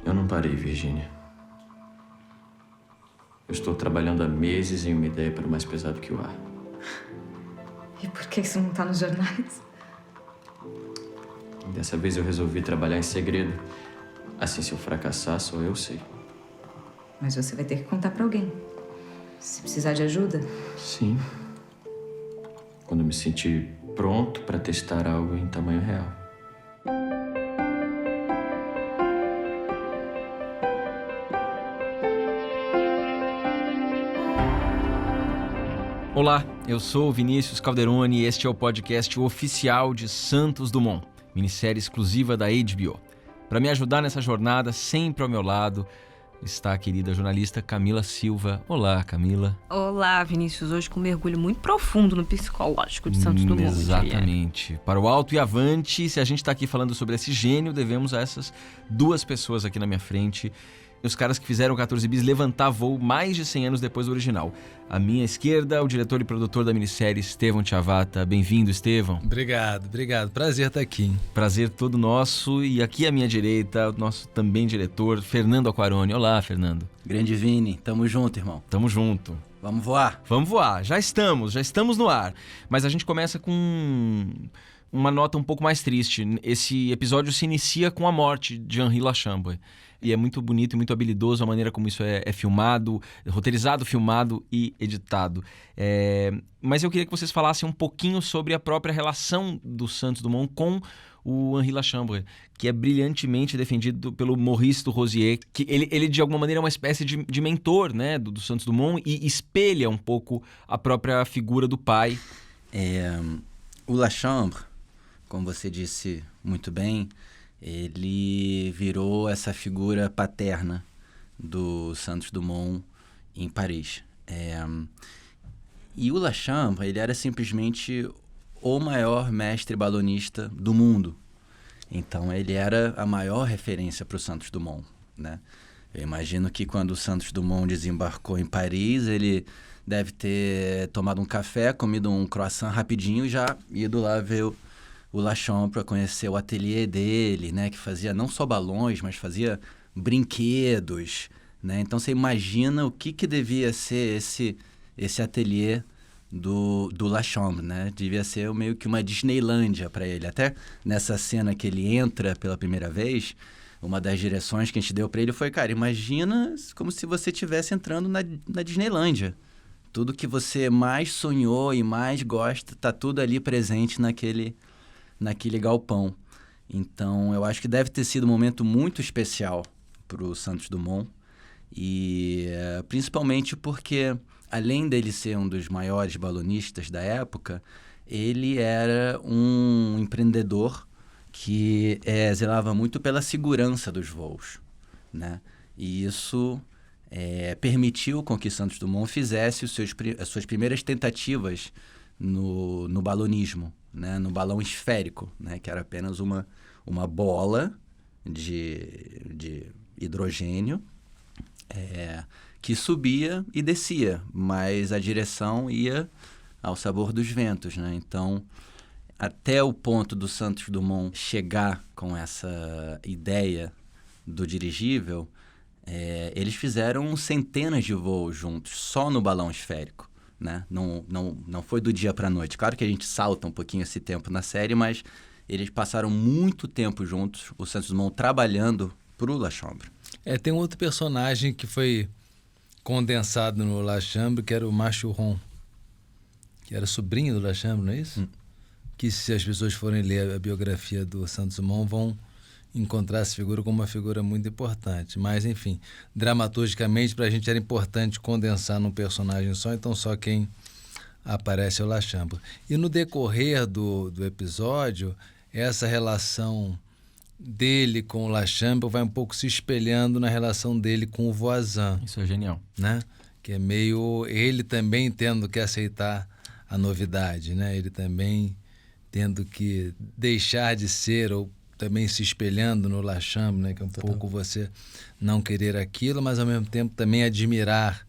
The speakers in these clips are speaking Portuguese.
Eu não parei, Virgínia. Eu estou trabalhando há meses em uma ideia para mais pesado que o ar. E por que isso não tá nos jornais? Dessa vez eu resolvi trabalhar em segredo. Assim, se eu fracassar, só eu sei. Mas você vai ter que contar pra alguém. Se precisar de ajuda. Sim. Quando eu me sentir pronto para testar algo em tamanho real. Olá, eu sou o Vinícius Calderoni e este é o podcast oficial de Santos Dumont, minissérie exclusiva da HBO. Para me ajudar nessa jornada, sempre ao meu lado, está a querida jornalista Camila Silva. Olá, Camila. Olá, Vinícius. Hoje com um mergulho muito profundo no psicológico de Santos Dumont. Exatamente. Para o alto e avante, se a gente está aqui falando sobre esse gênio, devemos a essas duas pessoas aqui na minha frente. Os caras que fizeram 14 Bis levantar voo mais de 100 anos depois do original. À minha esquerda, o diretor e produtor da minissérie, Estevão Tchavata. Bem-vindo, Estevão. Obrigado. Prazer estar aqui. Prazer todo nosso. E aqui à minha direita, o nosso também diretor, Fernando Aquarone. Olá, Fernando. Grande Vini, tamo junto, irmão. Tamo junto. Vamos voar? Vamos voar. Já estamos no ar. Mas a gente começa com uma nota um pouco mais triste. Esse episódio se inicia com a morte de Henri Lachambre. E é muito bonito e muito habilidoso a maneira como isso é filmado, roteirizado, filmado e editado. Mas eu queria que vocês falassem um pouquinho sobre a própria relação do Santos Dumont com o Henri Lachambre, que é brilhantemente defendido pelo Maurice Durozier, que ele de alguma maneira é uma espécie de mentor, né, do Santos Dumont e espelha um pouco a própria figura do pai. O Lachambre, como você disse muito bem, ele virou essa figura paterna do Santos Dumont em Paris. E o Lachambre, ele era simplesmente o maior mestre balonista do mundo. Então, ele era a maior referência para o Santos Dumont, né? Eu imagino que quando o Santos Dumont desembarcou em Paris, ele deve ter tomado um café, comido um croissant rapidinho e já ido lá ver o Lachambre para conhecer o ateliê dele, né? Que fazia não só balões, mas fazia brinquedos, né? Então, você imagina o que devia ser esse ateliê do Lachambre, né? Devia ser meio que uma Disneylândia para ele. Até nessa cena que ele entra pela primeira vez, uma das direções que a gente deu para ele foi, cara, imagina como se você estivesse entrando na Disneylândia. Tudo que você mais sonhou e mais gosta, tá tudo ali presente naquele galpão. Então, eu acho que deve ter sido um momento muito especial para o Santos Dumont, e principalmente porque, além dele ser um dos maiores balonistas da época, ele era um empreendedor que zelava muito pela segurança dos voos, né? E isso permitiu com que Santos Dumont fizesse as suas primeiras tentativas no balonismo, né? No balão esférico, né? Que era apenas uma bola de hidrogênio que subia e descia, mas a direção ia ao sabor dos ventos, né? Então, até o ponto do Santos Dumont chegar com essa ideia do dirigível, eles fizeram centenas de voos juntos, só no balão esférico, né? Não foi do dia para a noite. Claro que a gente salta um pouquinho esse tempo na série, mas eles passaram muito tempo juntos, o Santos Dumont trabalhando para o Lachambre. Tem um outro personagem que foi condensado no Lachambre, que era o Machuron, que era sobrinho do Lachambre, não é isso? Que, se as pessoas forem ler a biografia do Santos Dumont, vão encontrar essa figura como uma figura muito importante. Mas, enfim, dramaturgicamente, para a gente era importante condensar num personagem só, então só quem aparece é o Lachambre. E no decorrer do episódio, essa relação dele com o Lachambre vai um pouco se espelhando na relação dele com o Voisin. Isso é genial. Né? Que é meio ele também tendo que aceitar a novidade, né? Ele também tendo que deixar de ser, ou também se espelhando no Lachambre, né? Que é um pouco você não querer aquilo, mas ao mesmo tempo também admirar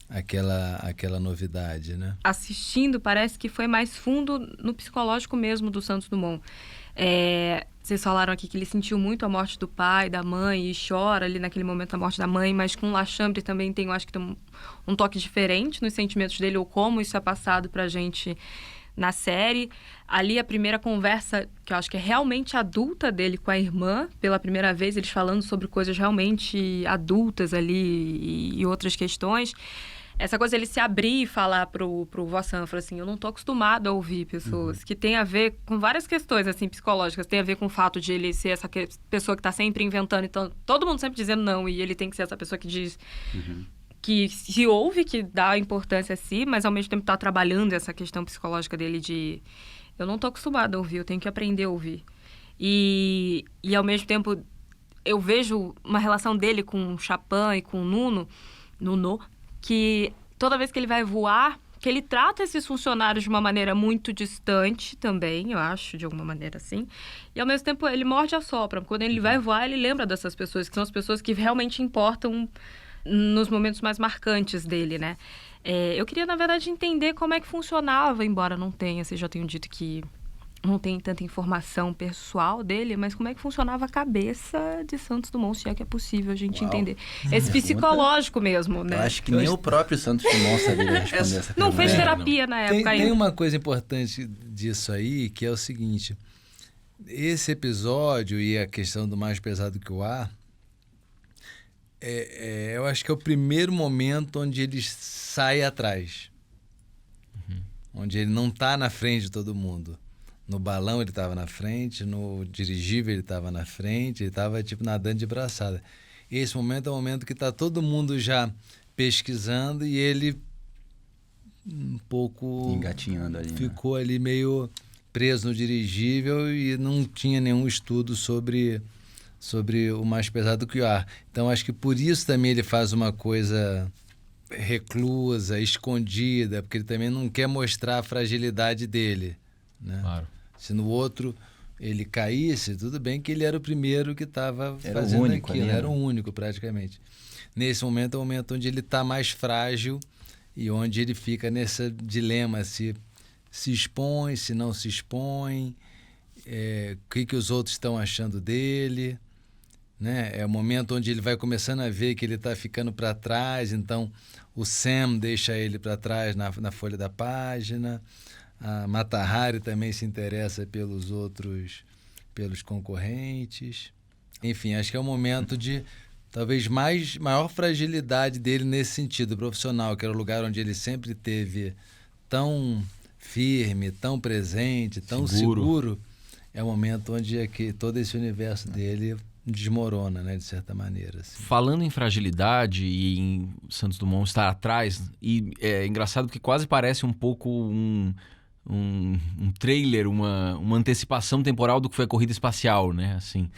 aquela novidade, né? Assistindo, parece que foi mais fundo no psicológico mesmo do Santos Dumont. Vocês falaram aqui que ele sentiu muito a morte do pai, da mãe, e chora ali naquele momento a morte da mãe, mas com Lachambre também tem, eu acho que tem um toque diferente nos sentimentos dele, ou como isso é passado pra gente na série. Ali a primeira conversa, que eu acho que é realmente adulta dele com a irmã, pela primeira vez, eles falando sobre coisas realmente adultas ali e outras questões. Essa coisa dele se abrir e falar pro Voisin, falar assim, eu não tô acostumado a ouvir pessoas, que tem a ver com várias questões, assim, psicológicas. Tem a ver com o fato de ele ser essa pessoa que tá sempre inventando, então todo mundo sempre dizendo não, e ele tem que ser essa pessoa que diz... que se ouve, que dá importância a si, mas ao mesmo tempo tá trabalhando essa questão psicológica dele de... eu não tô acostumado a ouvir, eu tenho que aprender a ouvir. E ao mesmo tempo, eu vejo uma relação dele com o Chapin e com o Nuno, que toda vez que ele vai voar, que ele trata esses funcionários de uma maneira muito distante também, eu acho, de alguma maneira assim. E ao mesmo tempo ele morde a sopra. Quando ele vai voar, ele lembra dessas pessoas, que são as pessoas que realmente importam nos momentos mais marcantes dele, né? Eu queria, na verdade, entender como é que funcionava, embora não tenha, vocês já tenham dito que não tem tanta informação pessoal dele, mas como é que funcionava a cabeça de Santos Dumont, se é que é possível a gente entender. Esse psicológico mesmo, né? Eu acho que nem o próprio Santos Dumont saberia responder essa pergunta. Não fez terapia na época ainda. Tem uma coisa importante disso aí, que é o seguinte. Esse episódio e a questão do Mais Pesado que o Ar, eu acho que é o primeiro momento onde ele sai atrás. Onde ele não está na frente de todo mundo. No balão ele estava na frente, no dirigível ele estava na frente, ele estava tipo nadando de braçada. Esse momento é o momento que está todo mundo já pesquisando e ele um pouco... engatinhando ali, ficou ali meio preso no dirigível e não tinha nenhum estudo sobre o Mais Pesado que o Ar. Então acho que por isso também ele faz uma coisa reclusa, escondida, porque ele também não quer mostrar a fragilidade dele, né? Claro. Se no outro ele caísse, tudo bem que ele era o primeiro que estava fazendo único, aquilo, né? era o único praticamente. Nesse momento é o momento onde ele está mais frágil e onde ele fica nesse dilema, se expõe, se não se expõe, o que os outros estão achando dele, né? É o momento onde ele vai começando a ver que ele está ficando para trás, então o Sam deixa ele para trás na folha da página. A Mata Hari também se interessa pelos concorrentes. Enfim, acho que é um momento de talvez maior fragilidade dele nesse sentido profissional, que era o lugar onde ele sempre teve tão firme, tão presente, tão seguro. É o momento onde todo esse universo dele desmorona, né, de certa maneira. Assim. Falando em fragilidade e em Santos Dumont estar atrás, e é engraçado porque quase parece um pouco um trailer, uma antecipação temporal do que foi a corrida espacial, né? Assim,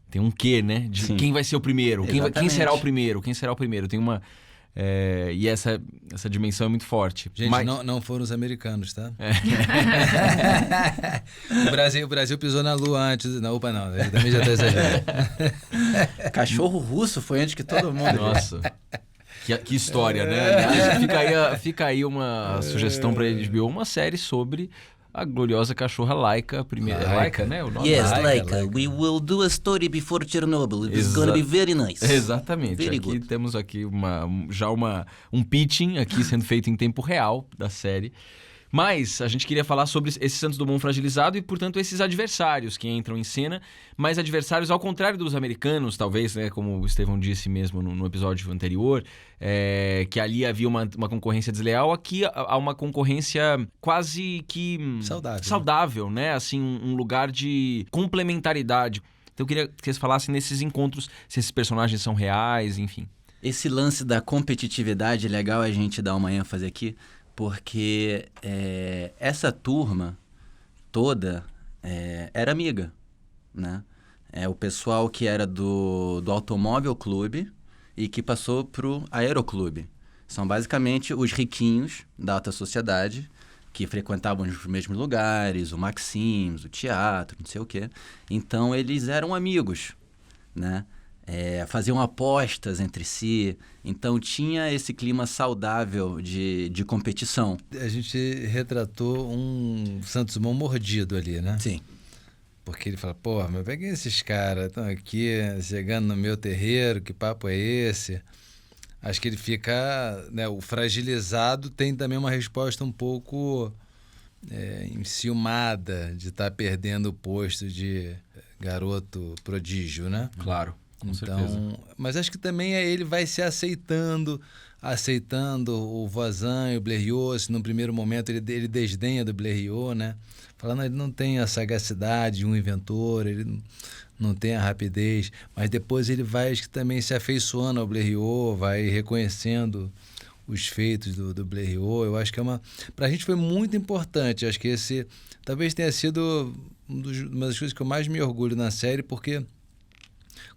tem um quê, né? De Sim. quem vai ser o primeiro, quem será o Exatamente. quem será o primeiro. Tem uma... e essa dimensão é muito forte. Gente, Mas... não foram os americanos, tá? O Brasil pisou na Lua antes. Não, opa, não. Ele também já está exagerando. Cachorro russo foi antes que todo mundo. Nossa. Que história, né? Aliás, fica aí uma sugestão para HBO, uma série sobre a gloriosa cachorra Laika, primeira. Laika, né? O nome Laika. We will do a story before Chernobyl. It's gonna be very nice. Exatamente. Very aqui good. temos aqui um pitching aqui sendo feito em tempo real da série. Mas a gente queria falar sobre esse Santos Dumont fragilizado e, portanto, esses adversários que entram em cena, mas adversários ao contrário dos americanos, talvez, né, como o Estevão disse mesmo no episódio anterior, que ali havia uma concorrência desleal, aqui há uma concorrência quase que saudável, né? Assim, um lugar de complementaridade. Então eu queria que vocês falassem nesses encontros, se esses personagens são reais, enfim. Esse lance da competitividade é legal a gente dar uma ênfase aqui, porque essa turma toda era amiga, né? O pessoal que era do Automóvel Clube e que passou pro Aeroclube. São basicamente os riquinhos da alta sociedade que frequentavam os mesmos lugares, o Maxims, o teatro, não sei o quê. Então, eles eram amigos, né? Faziam apostas entre si, então tinha esse clima saudável de competição. A gente retratou um Santos Dumont mordido ali, né? Sim. Porque ele fala, pô, mas peguei esses caras, estão aqui chegando no meu terreiro, que papo é esse? Acho que ele fica, né, o fragilizado tem também uma resposta um pouco enciumada de estar perdendo o posto de garoto prodígio, né? Claro, com certeza. Então, mas acho que também ele vai se aceitando o Voisin e o Blériot. No primeiro momento ele desdenha do Blériot, né? Falando, ele não tem a sagacidade de um inventor, ele não tem a rapidez, mas depois ele vai, acho que também se afeiçoando ao Blériot, vai reconhecendo os feitos do Blériot. Eu acho que pra gente foi muito importante. Acho que esse talvez tenha sido uma das coisas que eu mais me orgulho na série, porque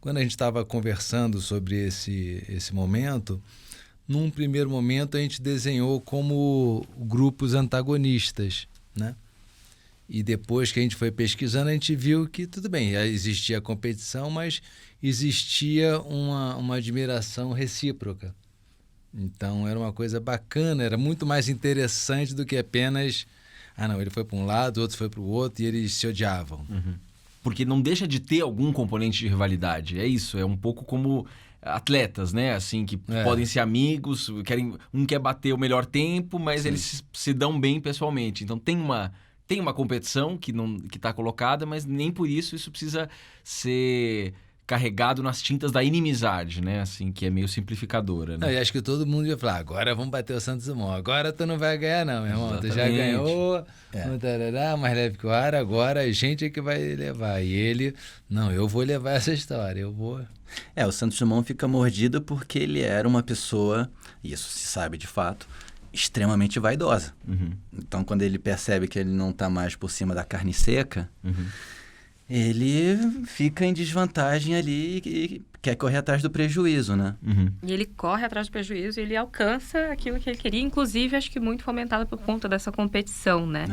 quando a gente estava conversando sobre esse momento, num primeiro momento a gente desenhou como grupos antagonistas, né? E depois que a gente foi pesquisando, a gente viu que, tudo bem, existia a competição, mas existia uma admiração recíproca. Então era uma coisa bacana, era muito mais interessante do que apenas... não, ele foi para um lado, o outro foi para o outro e eles se odiavam. Uhum. Porque não deixa de ter algum componente de rivalidade. É isso, é um pouco como atletas, né? Assim, que podem ser amigos, um quer bater o melhor tempo, mas Sim. eles se dão bem pessoalmente. Então tem uma competição que está colocada, mas nem por isso precisa ser carregado nas tintas da inimizade, né? Assim, que é meio simplificadora, né? E acho que todo mundo ia falar, agora vamos bater o Santos Dumont. Agora tu não vai ganhar não, meu irmão. Exatamente. Tu já ganhou, mais leve que o ar, agora a gente é que vai levar. E ele, não, eu vou levar essa história, eu vou... O Santos Dumont fica mordido porque ele era uma pessoa, e isso se sabe de fato, extremamente vaidosa. Uhum. Então, quando ele percebe que ele não está mais por cima da carne seca, ele fica em desvantagem ali e quer correr atrás do prejuízo, né? Uhum. E ele corre atrás do prejuízo e ele alcança aquilo que ele queria, inclusive, acho que muito fomentado por conta dessa competição, né?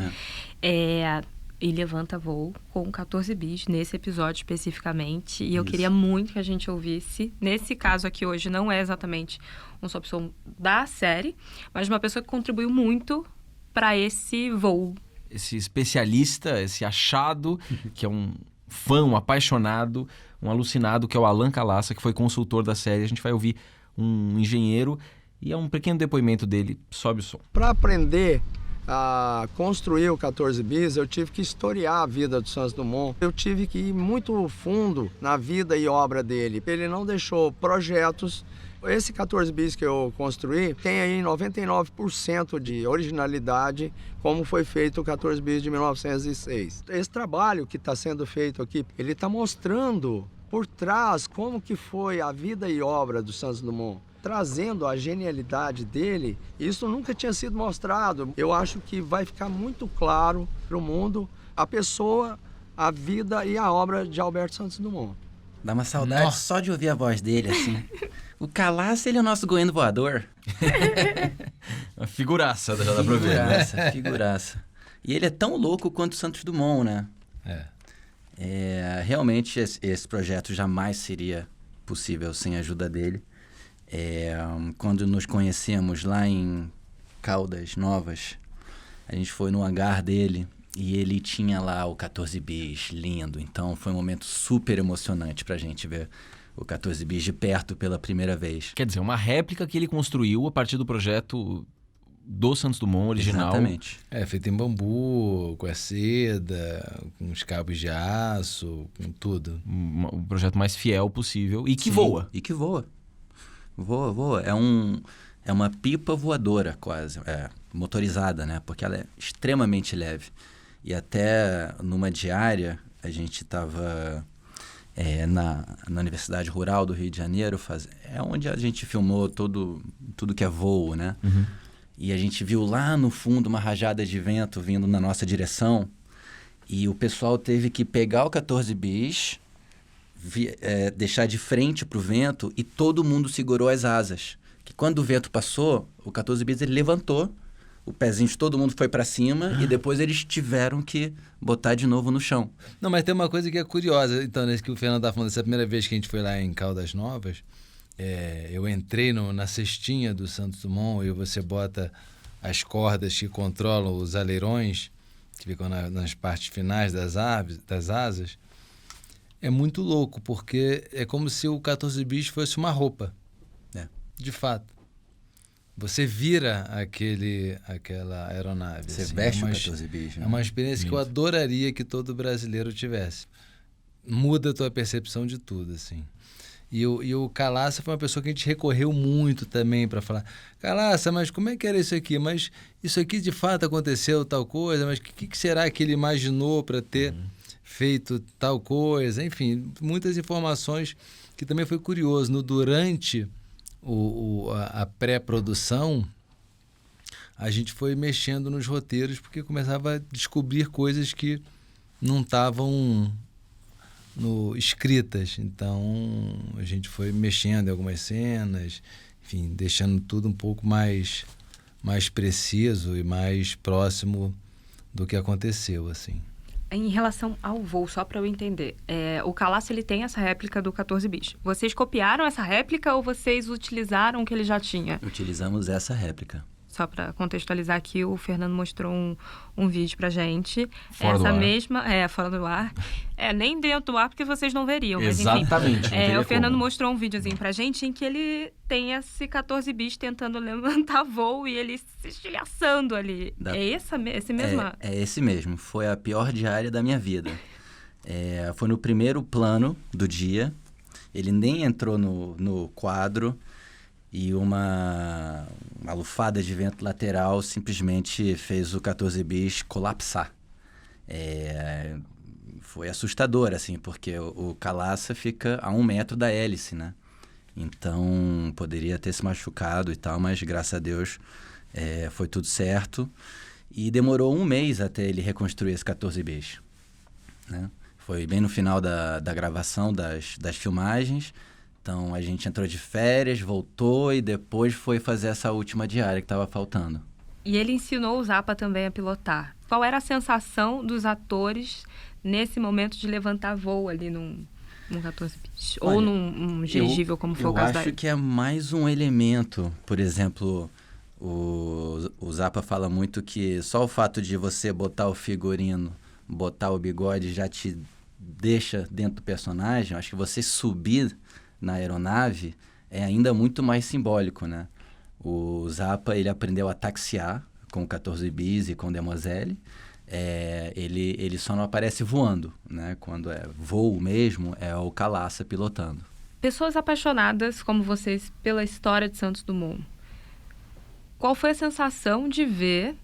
E levanta voo com 14 bis nesse episódio especificamente. E eu queria muito que a gente ouvisse. Nesse caso aqui hoje não é exatamente uma só pessoa da série, mas uma pessoa que contribuiu muito para esse voo. Esse especialista, esse achado, que é um fã, um apaixonado, um alucinado, que é o Alan Kalassa, que foi consultor da série. A gente vai ouvir um engenheiro e é um pequeno depoimento dele. Sobe o som. Para aprender a construir o 14 bis, eu tive que historiar a vida do Santos Dumont. Eu tive que ir muito fundo na vida e obra dele. Ele não deixou projetos. Esse 14 bis que eu construí tem aí 99% de originalidade, como foi feito o 14 bis de 1906. Esse trabalho que está sendo feito aqui, ele está mostrando por trás como que foi a vida e obra do Santos Dumont, trazendo a genialidade dele. Isso nunca tinha sido mostrado. Eu acho que vai ficar muito claro para o mundo a pessoa, a vida e a obra de Alberto Santos Dumont. Dá uma saudade só de ouvir a voz dele, assim. O Kalassa, ele é o nosso goiano voador. Uma figuraça, dá pra ver. Figuraça. E ele é tão louco quanto o Santos Dumont, né? Realmente, esse projeto jamais seria possível sem a ajuda dele. Quando nos conhecemos lá em Caldas Novas, a gente foi no hangar dele e ele tinha lá o 14 bis lindo. Então foi um momento super emocionante pra gente ver o 14 bis de perto pela primeira vez. Quer dizer, uma réplica que ele construiu a partir do projeto do Santos Dumont original. Exatamente. Feito em bambu, com a seda, com os cabos de aço, com tudo. O projeto mais fiel possível e que Sim, voa. E que voa. Voa. É uma pipa voadora quase, motorizada, né? Porque ela é extremamente leve. E até numa diária, a gente estava na Universidade Rural do Rio de Janeiro, onde a gente filmou tudo que é voo, né? Uhum. E a gente viu lá no fundo uma rajada de vento vindo na nossa direção e o pessoal teve que pegar o 14 bis, deixar de frente para o vento e todo mundo segurou as asas. Que quando o vento passou, o 14 bis ele levantou, o pezinho de todo mundo foi para cima e depois eles tiveram que botar de novo no chão. Não, mas tem uma coisa que é curiosa. Então, nesse que o Fernando estava falando, essa primeira vez que a gente foi lá em Caldas Novas, eu entrei na cestinha do Santos Dumont e você bota as cordas que controlam os aleirões, que ficam nas partes finais das asas, é muito louco, porque é como se o 14 bis fosse uma roupa. É. De fato. Você vira aquela aeronave. Você assim, veste o 14 bis. É uma experiência que eu adoraria que todo brasileiro tivesse. Muda a tua percepção de tudo, assim. E o Calaça foi uma pessoa que a gente recorreu muito também para falar: Calaça, mas como é que era isso aqui? Mas isso aqui de fato aconteceu tal coisa, mas o que será que ele imaginou para ter feito tal coisa? Enfim, muitas informações que também foi curioso. Durante a pré-produção, a gente foi mexendo nos roteiros porque começava a descobrir coisas que não estavam escritas. Então a gente foi mexendo em algumas cenas, enfim, deixando tudo um pouco mais preciso e mais próximo do que aconteceu, assim. Em relação ao voo, só para eu entender, o Calaça, ele tem essa réplica do 14 bis. Vocês copiaram essa réplica ou vocês utilizaram o que ele já tinha? Utilizamos essa réplica. Só para contextualizar aqui, o Fernando mostrou um vídeo pra gente. Fora do ar. Fora do ar. Nem dentro do ar, porque vocês não veriam. Exatamente. Mas, enfim, não teria o Fernando como. mostrou um videozinho pra gente em que ele tem esse 14 bis tentando levantar voo e ele se estilhaçando ali. Esse mesmo? É esse mesmo. Foi a pior diária da minha vida. Foi no primeiro plano do dia. Ele nem entrou no quadro. E uma lufada de vento lateral simplesmente fez o 14 bis colapsar. Foi assustador, assim, porque o Calaça fica a 1 metro da hélice, né? Então, poderia ter se machucado e tal, mas graças a Deus foi tudo certo. E demorou 1 mês até ele reconstruir esse 14 bis, né? Foi bem no final da gravação das filmagens. Então, a gente entrou de férias, voltou e depois foi fazer essa última diária que estava faltando. E ele ensinou o Zappa também a pilotar. Qual era a sensação dos atores nesse momento de levantar voo ali num 14 bis? Ou num dirigível, como foi o caso Eu acho que é mais um elemento. Por exemplo, o Zappa fala muito que só o fato de você botar o figurino, botar o bigode já te deixa dentro do personagem. Eu acho que você subir na aeronave é ainda muito mais simbólico, né? O Zappa, ele aprendeu a taxiar com o 14 bis e com o Demoiselle. Ele só não aparece voando, né? Quando é voo mesmo, é o Calaça pilotando. Pessoas apaixonadas como vocês pela história de Santos Dumont. Qual foi a sensação de ver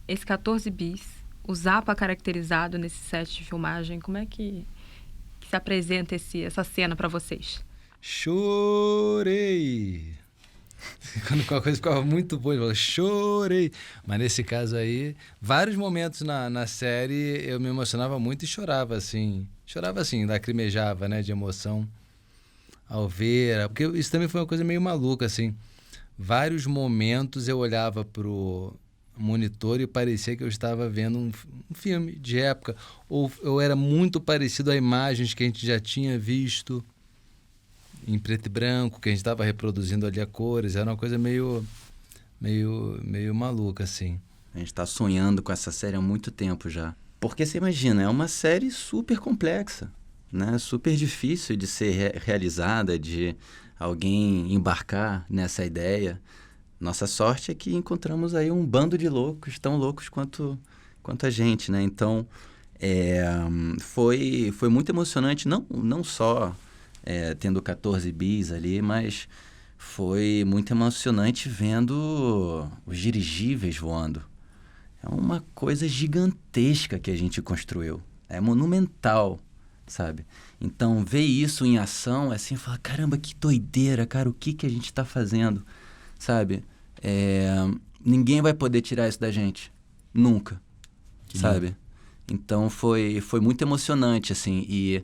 esse 14 bis, o Zappa caracterizado nesse set de filmagem? Como é que se apresenta essa cena para vocês? Chorei! Quando qualquer coisa ficava muito boa, eu falava, chorei! Mas nesse caso aí, vários momentos na série eu me emocionava muito e chorava assim, lacrimejava, né, de emoção ao ver, porque isso também foi uma coisa meio maluca, assim. Vários momentos eu olhava pro monitor e parecia que eu estava vendo um filme de época, ou eu era muito parecido a imagens que a gente já tinha visto em preto e branco, que a gente estava reproduzindo ali a cores. Era uma coisa meio maluca, assim. A gente está sonhando com essa série há muito tempo já. Porque você imagina, é uma série super complexa, né? Super difícil de ser realizada, de alguém embarcar nessa ideia. Nossa sorte é que encontramos aí um bando de loucos, tão loucos quanto a gente, né? Então, foi muito emocionante, não só tendo 14 bis ali, mas foi muito emocionante vendo os dirigíveis voando. É uma coisa gigantesca que a gente construiu. É monumental, sabe? Então, ver isso em ação, assim, falar, caramba, que doideira, cara, o que a gente está fazendo, sabe? Ninguém vai poder tirar isso da gente. Nunca, sabe? Então, foi muito emocionante, assim, e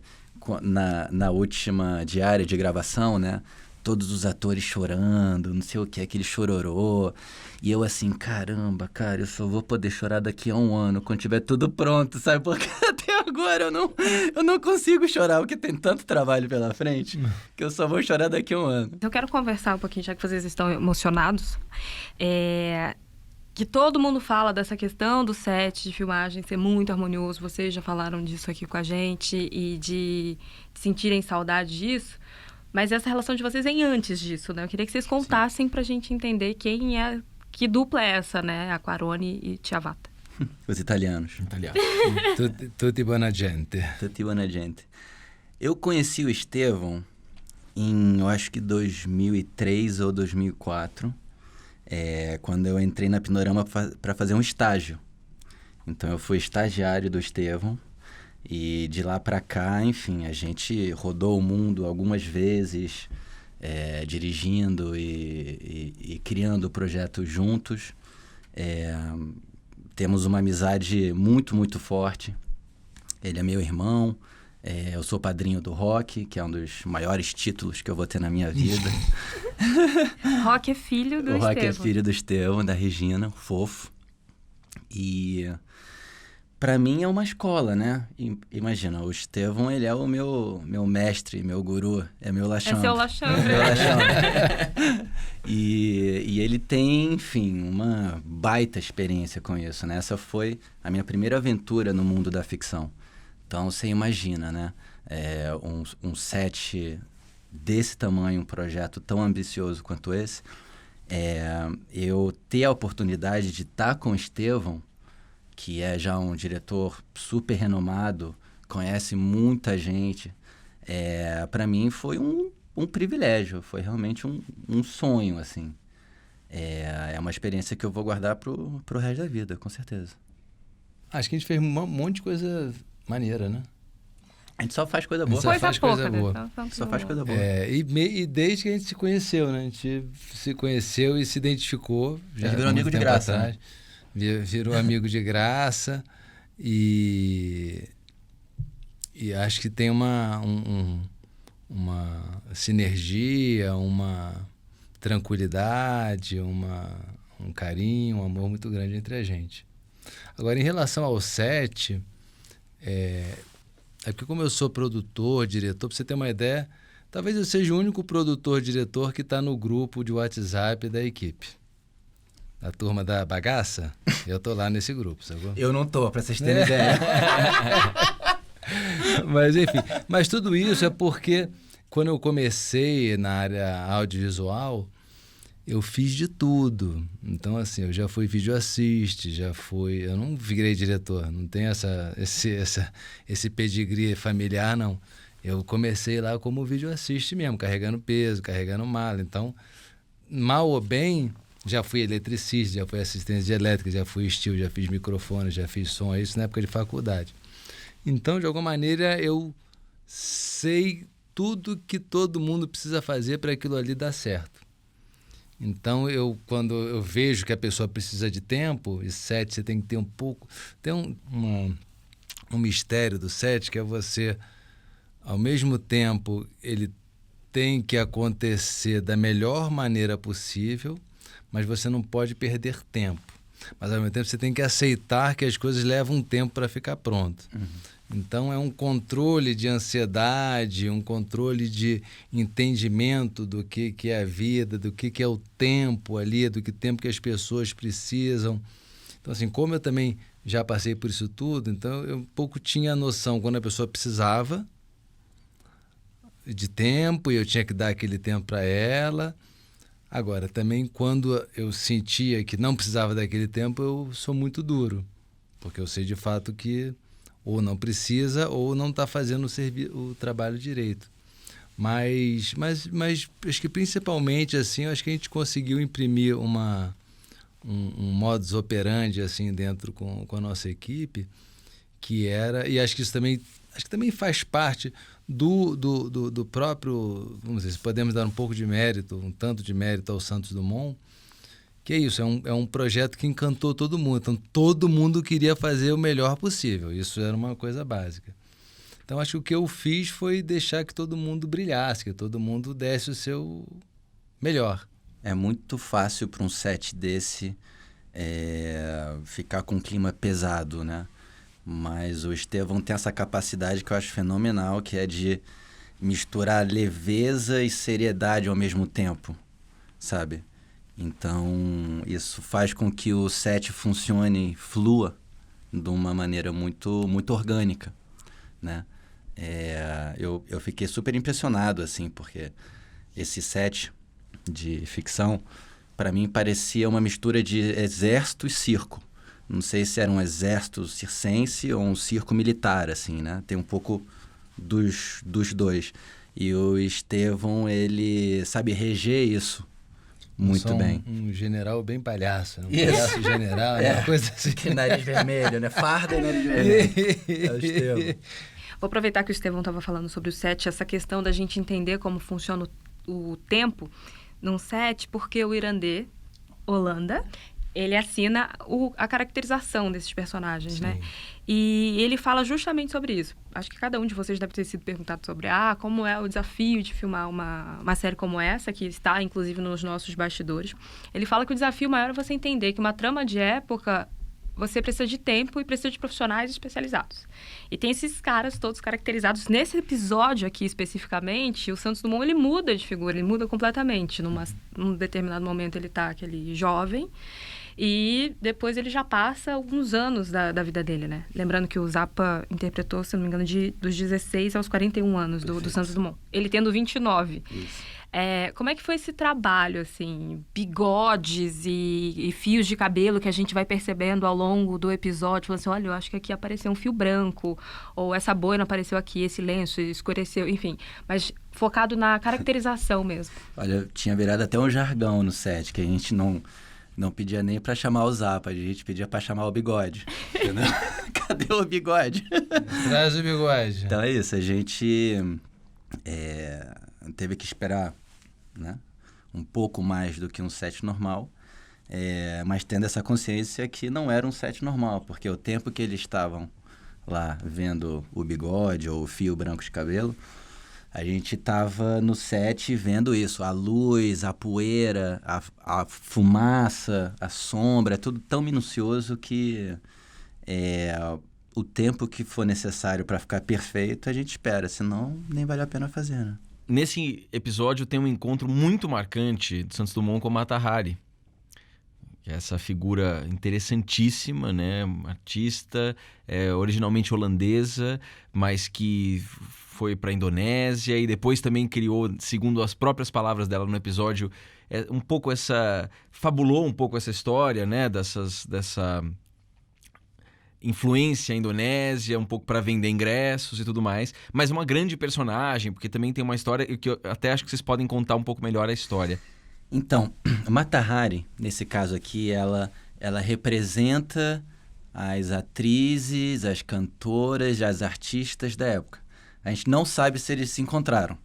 na última diária de gravação, né? Todos os atores chorando, não sei o que, aquele chororô. E eu assim, caramba, cara, eu só vou poder chorar daqui a 1 ano, quando tiver tudo pronto, sabe? Porque até agora eu não consigo chorar, porque tem tanto trabalho pela frente, que eu só vou chorar daqui a 1 ano. Eu quero conversar um pouquinho, já que vocês estão emocionados. que todo mundo fala dessa questão do set de filmagem ser muito harmonioso. Vocês já falaram disso aqui com a gente e de sentirem saudade disso. Mas essa relação de vocês vem antes disso, né? Eu queria que vocês contassem pra gente entender que dupla é essa, né? Aquarone e Chiavata. Os italianos. Italiano. Tutti buona gente. Tutti buona gente. Eu conheci o Estevão em, eu acho que 2003 ou 2004, quando eu entrei na Pinorama para fazer um estágio. Então eu fui estagiário do Estevão e de lá para cá, enfim, a gente rodou o mundo algumas vezes, dirigindo e criando projetos juntos. Temos uma amizade muito, muito forte. Ele é meu irmão. Eu sou padrinho do Rock, que é um dos maiores títulos que eu vou ter na minha vida. Rock é filho do O Rock Estevão. é filho do Estevão, da Regina, fofo. E pra mim é uma escola, né? Imagina, o Estevão, ele é o meu mestre, meu guru, é meu Lachambre. É seu Lachambre. Meu Lachambre. E ele tem, enfim, uma baita experiência com isso, né? Essa foi a minha primeira aventura no mundo da ficção. Então, você imagina, né? Um set desse tamanho, um projeto tão ambicioso quanto esse. Eu ter a oportunidade de estar com o Estevão, que é já um diretor super renomado, conhece muita gente, para mim foi um privilégio, foi realmente um sonho, assim. É uma experiência que eu vou guardar pro resto da vida, com certeza. Acho que a gente fez um monte de coisa maneira, né? A gente só faz coisa boa. Só faz coisa boa. Só faz coisa boa. E desde que a gente se conheceu, né? A gente se conheceu e se identificou. Já virou amigo de graça, atrás, né? Virou amigo de graça e acho que tem uma sinergia, uma tranquilidade, um carinho, um amor muito grande entre a gente. Agora, em relação ao set, porque como eu sou produtor, diretor, para você ter uma ideia, talvez eu seja o único produtor, diretor que está no grupo de WhatsApp da equipe. Da turma da bagaça, eu tô lá nesse grupo, sacou? Eu não tô, para vocês terem ideia. Mas, enfim, mas tudo isso é porque quando eu comecei na área audiovisual, eu fiz de tudo. Então, assim, eu já fui vídeo assist, eu não virei diretor, não tem esse pedigree familiar, não. Eu comecei lá como vídeo assist mesmo, carregando peso, carregando mala. Então, mal ou bem, já fui eletricista, já fui assistente de elétrica, já fui estilo, já fiz microfone, já fiz som, isso na época de faculdade. Então, de alguma maneira, eu sei tudo que todo mundo precisa fazer para aquilo ali dar certo. Então, quando eu vejo que a pessoa precisa de tempo, e set você tem que ter um pouco... Tem um mistério do set, que é você, ao mesmo tempo, ele tem que acontecer da melhor maneira possível, mas você não pode perder tempo. Mas, ao mesmo tempo, você tem que aceitar que as coisas levam um tempo para ficar pronto. Uhum. Então, é um controle de ansiedade, um controle de entendimento do que é a vida, do que é o tempo ali, do que tempo que as pessoas precisam. Então, assim, como eu também já passei por isso tudo, então eu um pouco tinha a noção quando a pessoa precisava de tempo e eu tinha que dar aquele tempo para ela. Agora, também quando eu sentia que não precisava daquele tempo, eu sou muito duro, porque eu sei de fato que ou não precisa, ou não está fazendo o trabalho direito. Mas acho que principalmente, assim, acho que a gente conseguiu imprimir um modus operandi, assim, dentro com a nossa equipe, que era... E acho que isso também faz parte do próprio... Vamos dizer, se podemos dar um pouco de mérito, um tanto de mérito ao Santos Dumont, que é isso, é um projeto que encantou todo mundo. Então, todo mundo queria fazer o melhor possível. Isso era uma coisa básica. Então, acho que o que eu fiz foi deixar que todo mundo brilhasse, que todo mundo desse o seu melhor. É muito fácil para um set desse ficar com um clima pesado, né? Mas o Estevão tem essa capacidade que eu acho fenomenal, que é de misturar leveza e seriedade ao mesmo tempo, sabe? Então, isso faz com que o set flua de uma maneira muito, muito orgânica, né? Eu fiquei super impressionado, assim, porque esse set de ficção, para mim, parecia uma mistura de exército e circo. Não sei se era um exército circense ou um circo militar, assim, né? Tem um pouco dos dois. E o Estevão, ele sabe reger isso muito bem. Um general bem palhaço, né? Um Isso. palhaço general, uma coisa assim. Que nariz vermelho, né? Farda e nariz vermelho. É o Estevão. Vou aproveitar que o Estevão estava falando sobre o set, essa questão da gente entender como funciona o tempo num set, porque o Irandê, Holanda, ele assina a caracterização desses personagens, Sim. né? E ele fala justamente sobre isso. Acho que cada um de vocês deve ter sido perguntado sobre como é o desafio de filmar uma série como essa, que está, inclusive, nos nossos bastidores. Ele fala que o desafio maior é você entender que uma trama de época, você precisa de tempo e precisa de profissionais especializados. E tem esses caras todos caracterizados. Nesse episódio aqui, especificamente, o Santos Dumont, ele muda de figura, ele muda completamente. Num determinado momento, ele tá aquele jovem, e depois ele já passa alguns anos da vida dele, né? Lembrando que o Zappa interpretou, se não me engano, dos 16 aos 41 anos do Santos Dumont. Ele tendo 29. Isso. Como é que foi esse trabalho, assim? Bigodes e fios de cabelo que a gente vai percebendo ao longo do episódio. Falando assim, olha, eu acho que aqui apareceu um fio branco. Ou essa boina apareceu aqui, esse lenço escureceu. Enfim, mas focado na caracterização mesmo. Olha, tinha virado até um jargão no set, que a gente não pedia nem pra chamar o Zappa, a gente pedia pra chamar o Bigode. Entendeu? Cadê o Bigode? Traz o bigode. Então é isso, a gente teve que esperar, né, um pouco mais do que um set normal, mas tendo essa consciência que não era um set normal, porque o tempo que eles estavam lá vendo o bigode ou o fio branco de cabelo, a gente estava no set vendo isso, a luz, a poeira, a fumaça, a sombra, é tudo tão minucioso que o tempo que for necessário para ficar perfeito, a gente espera, senão nem vale a pena fazer, né? Nesse episódio tem um encontro muito marcante de Santos Dumont com Mata Hari, que é essa figura interessantíssima, né? Uma artista originalmente holandesa, mas que foi para a Indonésia e depois também criou, segundo as próprias palavras dela no episódio, um pouco fabulou um pouco essa história, né? Dessa influência indonésia, um pouco para vender ingressos e tudo mais, mas uma grande personagem, porque também tem uma história que eu até acho que vocês podem contar um pouco melhor a história. Então, Mata Hari, nesse caso aqui, ela representa as atrizes, as cantoras, as artistas da época. A gente não sabe se eles se encontraram.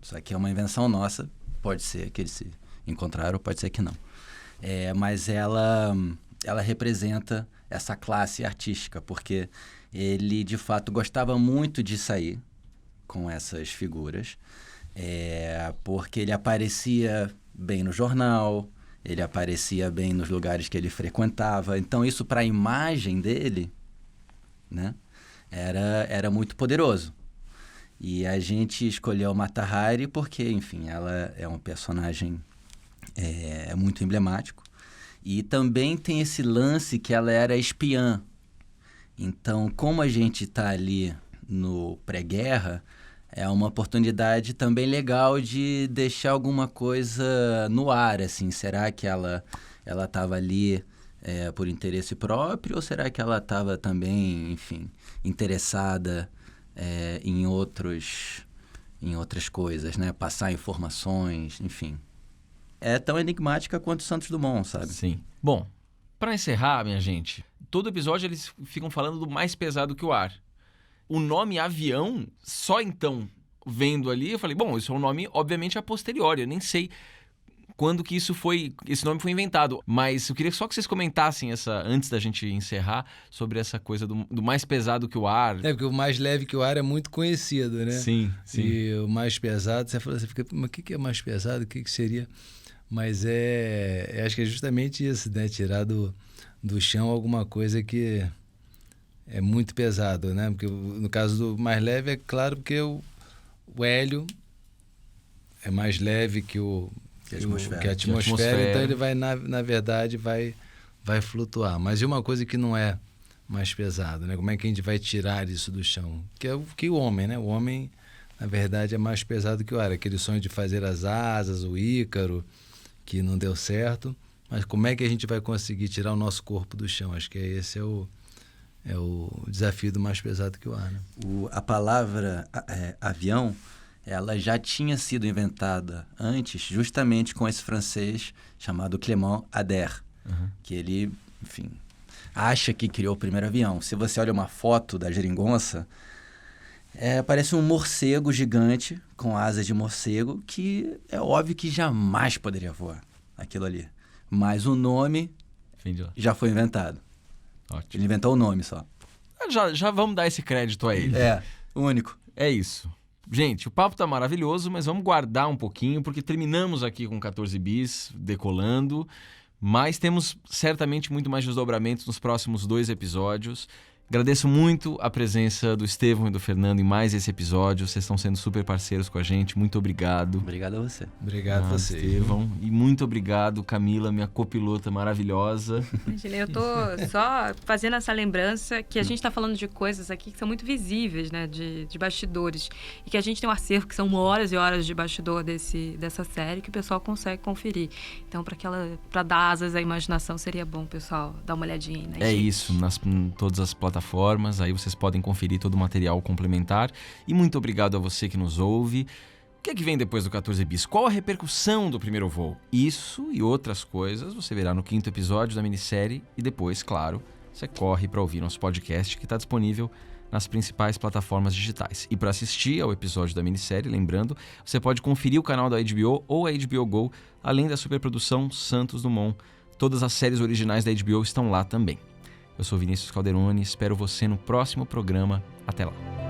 Isso aqui é uma invenção nossa, pode ser que eles se encontraram, pode ser que não. Mas ela representa essa classe artística, porque ele, de fato, gostava muito de sair com essas figuras, porque ele aparecia bem no jornal, ele aparecia bem nos lugares que ele frequentava. Então, isso para a imagem dele, né, era muito poderoso. E a gente escolheu Mata Hari porque, enfim, ela é um personagem muito emblemático. E também tem esse lance que ela era espiã. Então, como a gente está ali no pré-guerra, é uma oportunidade também legal de deixar alguma coisa no ar, assim. Será que ela estava ali por interesse próprio ou será que ela estava também, enfim, interessada em outras coisas, né? Passar informações, enfim. É tão enigmática quanto Santos Dumont, sabe? Sim. Bom, para encerrar, minha gente, todo episódio eles ficam falando do mais pesado que o ar. O nome avião, só então, vendo ali, eu falei, bom, isso é um nome, obviamente, a posteriori. Eu nem sei quando que esse nome foi inventado. Mas eu queria só que vocês comentassem antes da gente encerrar, sobre essa coisa do mais pesado que o ar. Porque o mais leve que o ar é muito conhecido, né? Sim, sim. E o mais pesado, você fica, mas o que é mais pesado? O que seria? Mas acho que é justamente isso, né? Tirar do chão alguma coisa que é muito pesado, né? Porque no caso do mais leve, é claro, porque o hélio é mais leve que o Que é a atmosfera. Que é a atmosfera, então ele vai, na verdade, vai flutuar. Mas e uma coisa que não é mais pesado, né? Como é que a gente vai tirar isso do chão? Que o homem, né? O homem, na verdade, é mais pesado que o ar. Aquele sonho de fazer as asas, o Ícaro, que não deu certo. Mas como é que a gente vai conseguir tirar o nosso corpo do chão? Acho que esse é o desafio do mais pesado que o ar, né? A palavra avião, ela já tinha sido inventada antes, justamente com esse francês chamado Clément Ader, que ele, enfim, acha que criou o primeiro avião. Se você olha uma foto da geringonça, parece um morcego gigante com asas de morcego, que é óbvio que jamais poderia voar aquilo ali. Mas o nome já foi inventado. Ótimo. Ele inventou o nome só. Já vamos dar esse crédito a ele. Único. É isso. Gente, o papo tá maravilhoso, mas vamos guardar um pouquinho, porque terminamos aqui com 14 bis, decolando, mas temos certamente muito mais desdobramentos nos próximos 2 episódios. Agradeço muito a presença do Estevão e do Fernando em mais esse episódio. Vocês estão sendo super parceiros com a gente. Muito obrigado. Obrigado a você. Obrigado a você, Estevão. E muito obrigado, Camila, minha copilota maravilhosa. Imagina, eu tô só fazendo essa lembrança que a gente tá falando de coisas aqui que são muito visíveis, né? De bastidores. E que a gente tem um acervo que são horas e horas de bastidor dessa série que o pessoal consegue conferir. Então, para dar asas à imaginação, seria bom o pessoal dar uma olhadinha aí, né? É isso, em todas as plataformas. Aí vocês podem conferir todo o material complementar. E muito obrigado a você que nos ouve. O que é que vem depois do 14 bis? Qual a repercussão do primeiro voo? Isso e outras coisas você verá no 5º episódio da minissérie. E depois, claro, você corre para ouvir nosso podcast, que está disponível nas principais plataformas digitais. E para assistir ao episódio da minissérie, lembrando, você pode conferir o canal da HBO ou a HBO Go, além da superprodução Santos Dumont. Todas as séries originais da HBO estão lá também. Eu sou Vinícius Calderoni, espero você no próximo programa. Até lá.